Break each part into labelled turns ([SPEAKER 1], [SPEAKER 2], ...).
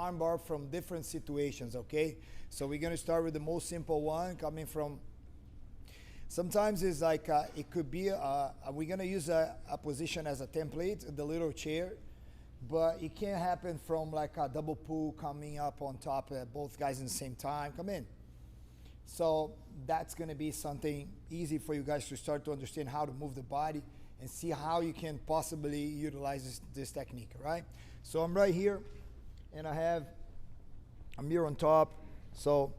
[SPEAKER 1] armbar from different situations, okay? So we're gonna start with the most simple one, coming from, sometimes it's like, it could be, we're gonna use a position as a template, the little chair, but it can happen from like a double pull coming up on top, both guys in the same time, come in. So that's gonna be something easy for you guys to start to understand how to move the body and see how you can possibly utilize this technique, right? So I'm right here, and I have a mirror on top. So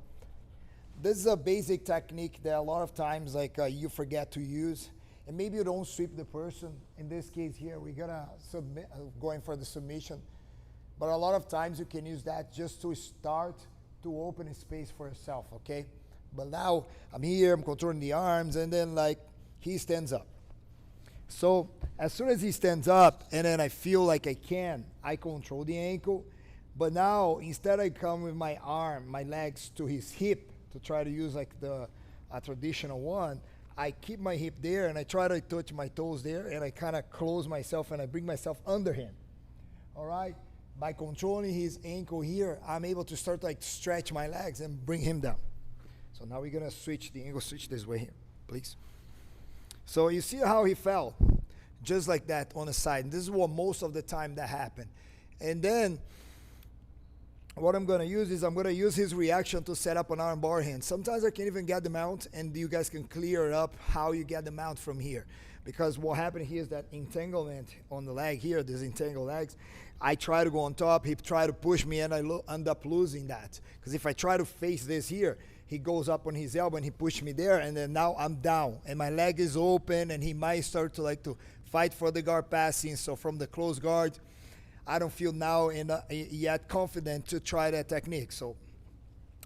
[SPEAKER 1] this is a basic technique that a lot of times like you forget to use, and maybe you don't sweep the person. In this case here, we're gonna submit, going for the submission, but a lot of times you can use that just to start to open a space for yourself, okay? But now I'm here, I'm controlling the arms, and then like he stands up. So as soon as he stands up, and then I feel like I control the ankle. But now instead I come with my arm, my legs to his hip to try to use like a traditional one. I keep my hip there and I try to touch my toes there, and I kind of close myself and I bring myself under him. All right? By controlling his ankle here, I'm able to start like stretch my legs and bring him down. So now we're gonna switch the angle, switch this way here, please. So you see how he fell, just like that on the side. And this is what most of the time that happened. And then what I'm gonna use is I'm gonna use his reaction to set up an arm bar hand. Sometimes I can even get the mount, and you guys can clear up how you get the mount from here. Because what happened here is that entanglement on the leg here, these entangled legs, I try to go on top, he try to push me, and I end up losing that. Because if I try to face this here, he goes up on his elbow and he pushed me there, and then now I'm down and my leg is open, and he might start to like to fight for the guard passing. So from the close guard, I don't feel now yet confident to try that technique. So,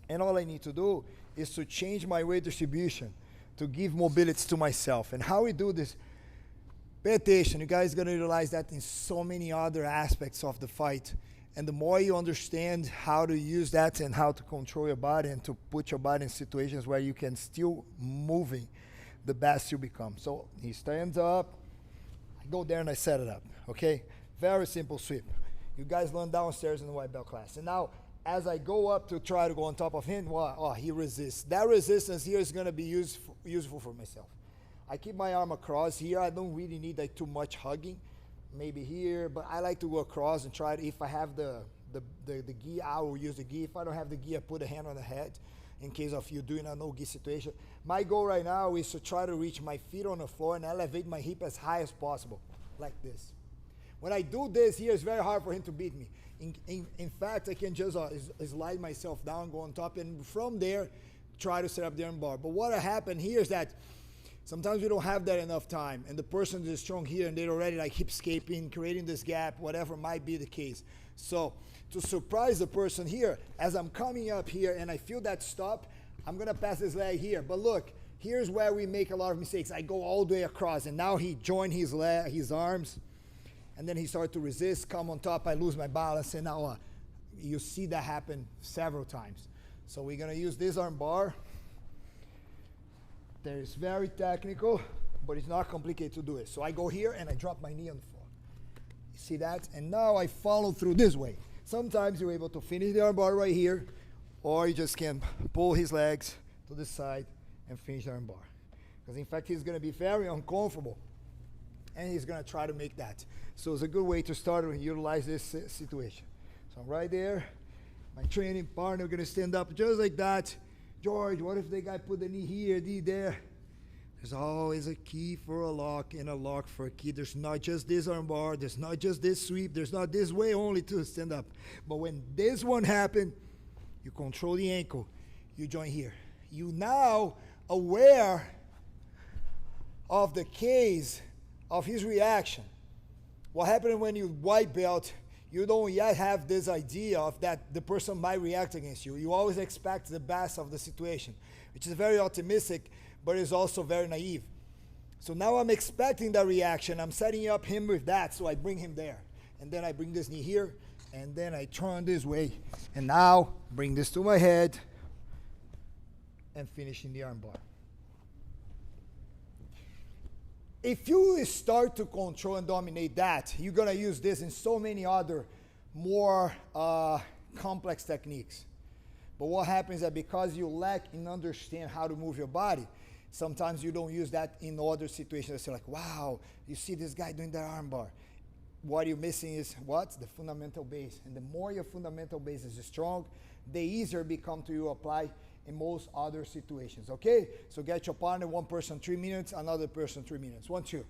[SPEAKER 1] and all I need to do is to change my weight distribution to give mobility to myself. And how we do this, pay attention, you guys are gonna utilize that in so many other aspects of the fight. And the more you understand how to use that and how to control your body and to put your body in situations where you can still moving, the best you become. So he stands up, I go there and I set it up, okay? Very simple sweep. You guys learn downstairs in the white belt class. And now, as I go up to try to go on top of him, well, he resists. That resistance here is gonna be useful for myself. I keep my arm across here. I don't really need like too much hugging. Maybe here, but I like to go across and try to, if I have the gi, I will use the gi. If I don't have the gi, I put a hand on the head in case of you doing a no gi situation. My goal right now is to try to reach my feet on the floor and elevate my hip as high as possible, like this. When I do this here, it's very hard for him to beat me. In fact, I can just slide myself down, go on top, and from there, try to set up the arm bar. But what happened here is that sometimes we don't have that enough time, and the person is strong here and they're already like hip escaping, creating this gap, whatever might be the case. So to surprise the person here, as I'm coming up here and I feel that stop, I'm gonna pass this leg here. But look, here's where we make a lot of mistakes. I go all the way across, and now he joined his arms, and then he started to resist, come on top, I lose my balance, and now you see that happen several times. So we're gonna use this arm bar. That is very technical, but it's not complicated to do it. So I go here and I drop my knee on the floor. You see that? And now I follow through this way. Sometimes you're able to finish the arm bar right here, or you just can pull his legs to the side and finish the arm bar. Because in fact, he's gonna be very uncomfortable, and he's gonna try to make that. So it's a good way to start and utilize this situation. So I'm right there. My training partner gonna stand up just like that. George, what if the guy put the knee here, knee there? There's always a key for a lock and a lock for a key. There's not just this arm bar, there's not just this sweep, there's not this way only to stand up. But when this one happened, you control the ankle, you join here. You now aware of the case of his reaction. What happened when you white belt, you don't yet have this idea of that the person might react against you. You always expect the best of the situation, which is very optimistic, but is also very naive. So now I'm expecting that reaction. I'm setting up him with that, so I bring him there. And then I bring this knee here, and then I turn this way. And now bring this to my head and finishing the arm bar. If you start to control and dominate that, you're gonna use this in so many other more complex techniques. But what happens is that because you lack in understand how to move your body, sometimes you don't use that in other situations. It's like, wow, you see this guy doing that armbar. What you're missing is what? The fundamental base. And the more your fundamental base is strong, the easier it becomes to you apply in most other situations, okay? So get your partner, one person 3 minutes, another person 3 minutes. 1, 2.